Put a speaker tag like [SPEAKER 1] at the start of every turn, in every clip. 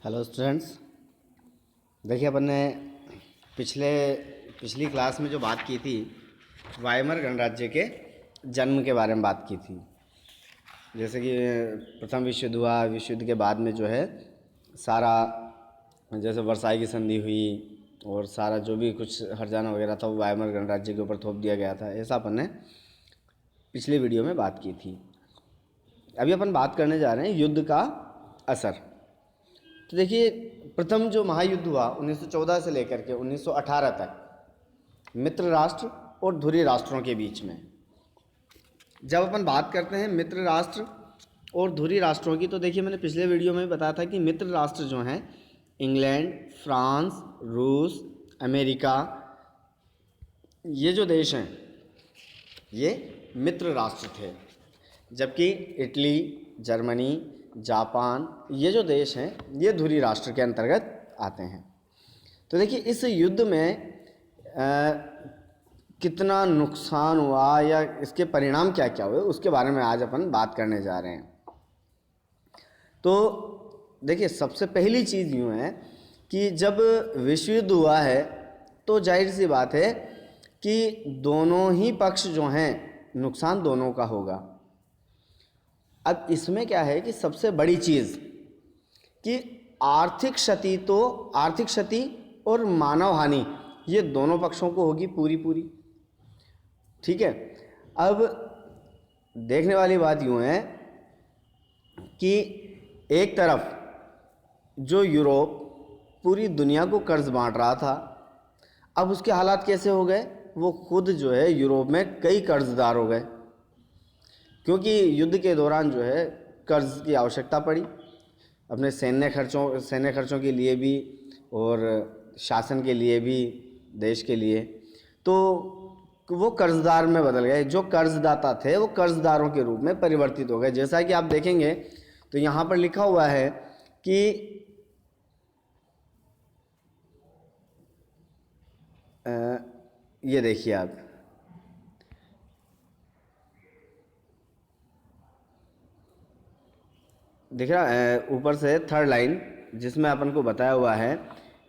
[SPEAKER 1] Hello students. देखिए अपन ने पिछली क्लास में जो बात की थी वाइमर गणराज्य के जन्म के बारे में बात की थी। जैसे कि प्रथम विश्व युद्ध हुआ, विश्व युद्ध के बाद में जो है सारा जैसे वर्साई की संधि हुई और सारा जो भी कुछ हर्जाना वगैरह था वो वाइमर गणराज्य के ऊपर थोप दिया गया था। ऐसा अपन ने पिछले वीडियो में बात की थी। अभी अपन बात करने जा रहे हैं युद्ध का असर। तो देखिए, प्रथम जो महायुद्ध हुआ 1914 से लेकर के 1918 तक मित्र राष्ट्र और धुरी राष्ट्रों के बीच में। जब अपन बात करते हैं मित्र राष्ट्र और धुरी राष्ट्रों की, तो देखिए मैंने पिछले वीडियो में बताया था कि मित्र राष्ट्र जो हैं इंग्लैंड, फ्रांस, रूस, अमेरिका, ये जो देश हैं ये मित्र राष्ट्र थे, जबकि इटली, जर्मनी, जापान, ये जो देश हैं ये धुरी राष्ट्र के अंतर्गत आते हैं। तो देखिए इस युद्ध में कितना नुकसान हुआ या इसके परिणाम क्या क्या हुए उसके बारे में आज अपन बात करने जा रहे हैं। तो देखिए सबसे पहली चीज़ यूँ है कि जब विश्व युद्ध हुआ है तो जाहिर सी बात है कि दोनों ही पक्ष जो हैं नुकसान दोनों का होगा। अब इसमें क्या है कि सबसे बड़ी चीज़ कि आर्थिक क्षति और मानव हानि ये दोनों पक्षों को होगी पूरी। ठीक है। अब देखने वाली बात यूँ है कि एक तरफ जो यूरोप पूरी दुनिया को कर्ज बांट रहा था, अब उसके हालात कैसे हो गए, वो खुद जो है यूरोप में कई कर्जदार हो गए, क्योंकि युद्ध के दौरान जो है कर्ज की आवश्यकता पड़ी अपने सैन्य खर्चों के लिए भी और शासन के लिए भी, देश के लिए। तो वो कर्जदार में बदल गए। जो कर्जदाता थे वो कर्जदारों के रूप में परिवर्तित हो गए। जैसा कि आप देखेंगे तो यहाँ पर लिखा हुआ है कि ये देखिए आप, दिख रहा है ऊपर से थर्ड लाइन, जिसमें अपन को बताया हुआ है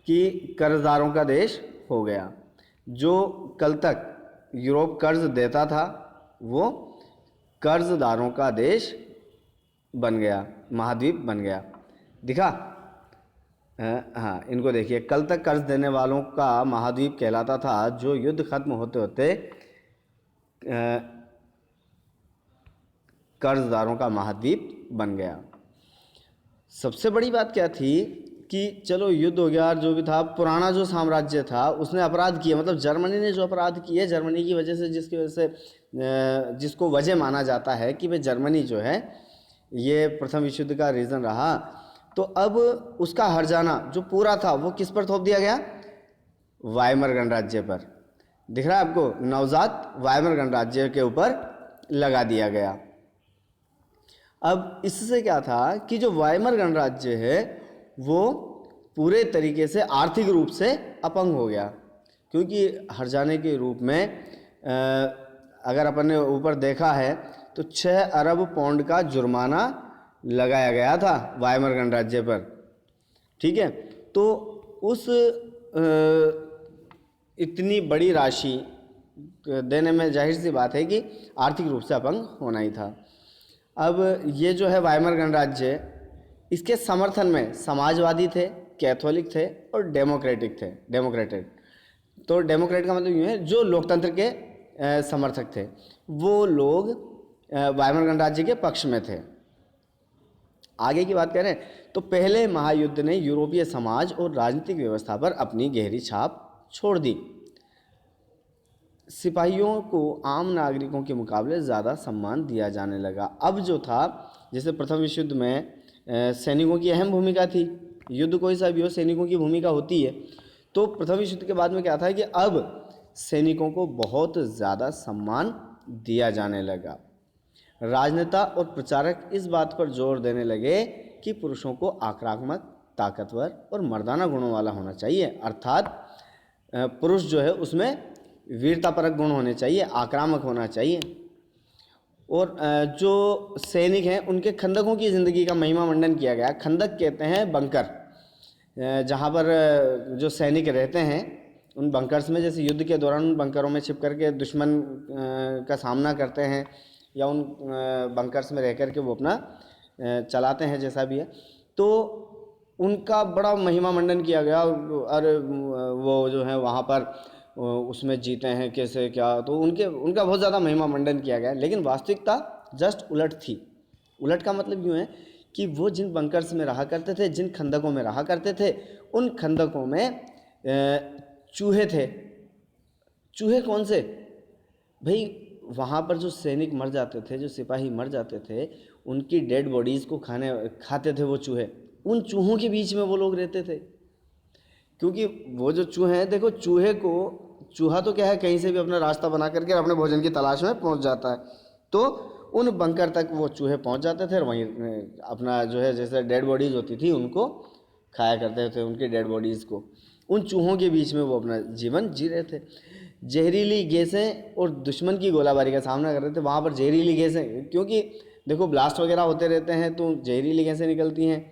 [SPEAKER 1] कि कर्जदारों का देश हो गया। जो कल तक यूरोप कर्ज देता था वो कर्जदारों का देश बन गया, महाद्वीप बन गया। दिखा? हाँ, इनको देखिए, कल तक कर्ज देने वालों का महाद्वीप कहलाता था, जो युद्ध खत्म होते होते कर्जदारों का महाद्वीप बन गया। सबसे बड़ी बात क्या थी कि चलो युद्ध हो गया, जो भी था, पुराना जो साम्राज्य था उसने अपराध किए, मतलब जर्मनी ने जो अपराध किए, जर्मनी की वजह से, जिसकी वजह से जिसको वजह माना जाता है कि भाई जर्मनी जो है ये प्रथम विश्व युद्ध का रीज़न रहा, तो अब उसका हर्जाना जो पूरा था वो किस पर थोप दिया गया? वाइमर गणराज्य पर। दिख रहा है आपको? नवजात वाइमर गणराज्य के ऊपर लगा दिया गया। अब इससे क्या था कि जो वाइमर गणराज्य है वो पूरे तरीके से आर्थिक रूप से अपंग हो गया, क्योंकि हर्जाने के रूप में अगर अपन ने ऊपर देखा है तो 6 अरब पौंड का जुर्माना लगाया गया था वाइमर गणराज्य पर। ठीक है। तो उस इतनी बड़ी राशि देने में जाहिर सी बात है कि आर्थिक रूप से अपंग होना ही था। अब ये जो है वाइमर गणराज्य, इसके समर्थन में समाजवादी थे, कैथोलिक थे और डेमोक्रेटेड। तो डेमोक्रेट का मतलब यूँ है जो लोकतंत्र के समर्थक थे, वो लोग वाइमर गणराज्य के पक्ष में थे। आगे की बात करें तो पहले महायुद्ध ने यूरोपीय समाज और राजनीतिक व्यवस्था पर अपनी गहरी छाप छोड़ दी। सिपाहियों को आम नागरिकों के मुकाबले ज़्यादा सम्मान दिया जाने लगा। अब जो था, जैसे प्रथम विश्व युद्ध में सैनिकों की अहम भूमिका थी, युद्ध कोई सा भी हो सैनिकों की भूमिका होती है, तो प्रथम विश्व युद्ध के बाद में क्या था कि अब सैनिकों को बहुत ज़्यादा सम्मान दिया जाने लगा। राजनेता और प्रचारक इस बात पर जोर देने लगे कि पुरुषों को आक्रामक, ताकतवर और मर्दाना गुणों वाला होना चाहिए, अर्थात पुरुष जो है उसमें वीरतापरक गुण होने चाहिए, आक्रामक होना चाहिए। और जो सैनिक हैं उनके खंदकों की ज़िंदगी का महिमा मंडन किया गया। खंदक कहते हैं बंकर, जहाँ पर जो सैनिक रहते हैं उन बंकर्स में, जैसे युद्ध के दौरान उन बंकरों में छिप करके दुश्मन का सामना करते हैं, या उन बंकर्स में रह कर के वो अपना चलाते हैं, जैसा भी है। तो उनका बड़ा महिमा मंडन किया गया, और वो जो है वहाँ पर उसमें जीते हैं कैसे क्या, तो उनका बहुत ज़्यादा महिमा मंडन किया गया। लेकिन वास्तविकता जस्ट उलट थी। उलट का मतलब यूँ है कि वो जिन बंकर्स में रहा करते थे, जिन खंदकों में रहा करते थे, उन खंदकों में चूहे थे। चूहे कौन से भाई? वहाँ पर जो सैनिक मर जाते थे, जो सिपाही मर जाते थे, उनकी डेड बॉडीज़ को खाते थे वो चूहे। उन चूहों के बीच में वो लोग रहते थे, क्योंकि वो जो चूहे हैं, देखो चूहा तो क्या है, कहीं से भी अपना रास्ता बना करके अपने भोजन की तलाश में पहुंच जाता है। तो उन बंकर तक वो चूहे पहुंच जाते थे और वहीं अपना जो है, जैसे डेड बॉडीज़ होती थी उनको खाया करते थे, उनकी डेड बॉडीज़ को। उन चूहों के बीच में वो अपना जीवन जी रहे थे। जहरीली गैसें और दुश्मन की गोलाबारी का सामना कर रहे थे। वहाँ पर जहरीली गैसें, क्योंकि देखो ब्लास्ट वगैरह होते रहते हैं तो जहरीली गैसें निकलती हैं।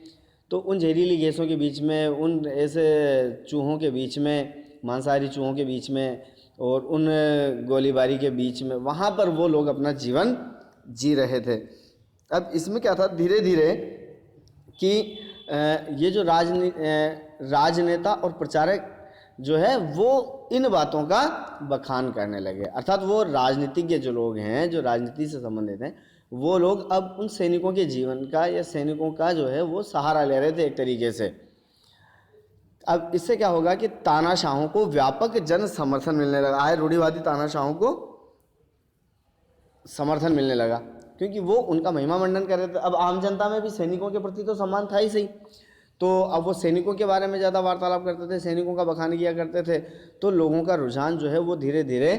[SPEAKER 1] तो उन जहरीली गैसों के बीच में, उन ऐसे चूहों के बीच में, मांसाहारी चूहों के बीच में और उन गोलीबारी के बीच में, वहाँ पर वो लोग अपना जीवन जी रहे थे। अब इसमें क्या था, धीरे धीरे कि ये जो राजनेता और प्रचारक जो है वो इन बातों का बखान करने लगे। अर्थात वो राजनीतिज्ञ जो लोग हैं, जो राजनीति से संबंधित हैं, वो लोग अब उन सैनिकों के जीवन का या सैनिकों का जो है वो सहारा ले रहे थे एक तरीके से। अब इससे क्या होगा कि तानाशाहों को व्यापक जन समर्थन मिलने लगा है, रूढ़िवादी तानाशाहों को समर्थन मिलने लगा, क्योंकि वो उनका महिमा मंडन कर रहे थे। अब आम जनता में भी सैनिकों के प्रति तो सम्मान था ही सही, तो अब वो सैनिकों के बारे में ज़्यादा वार्तालाप करते थे, सैनिकों का बखान किया करते थे, तो लोगों का रुझान जो है वो धीरे धीरे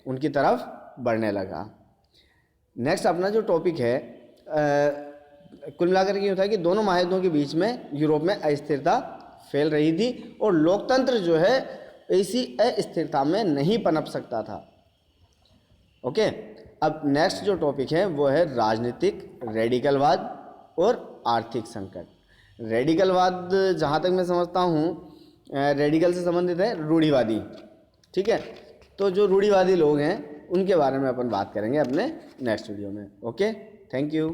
[SPEAKER 1] उनकी तरफ बढ़ने लगा। नेक्स्ट अपना जो टॉपिक है, कुल मिलाकर ये होता है कि दोनों महायुद्धों के बीच में यूरोप में अस्थिरता फैल रही थी और लोकतंत्र जो है ऐसी अस्थिरता में नहीं पनप सकता था। ओके, अब नेक्स्ट जो टॉपिक है वो है राजनीतिक रेडिकलवाद और आर्थिक संकट। रेडिकलवाद जहाँ तक मैं समझता हूँ, रेडिकल से संबंधित है रूढ़िवादी। ठीक है, तो जो रूढ़िवादी लोग हैं उनके बारे में अपन बात करेंगे अपने नेक्स्ट वीडियो में। Okay, thank you.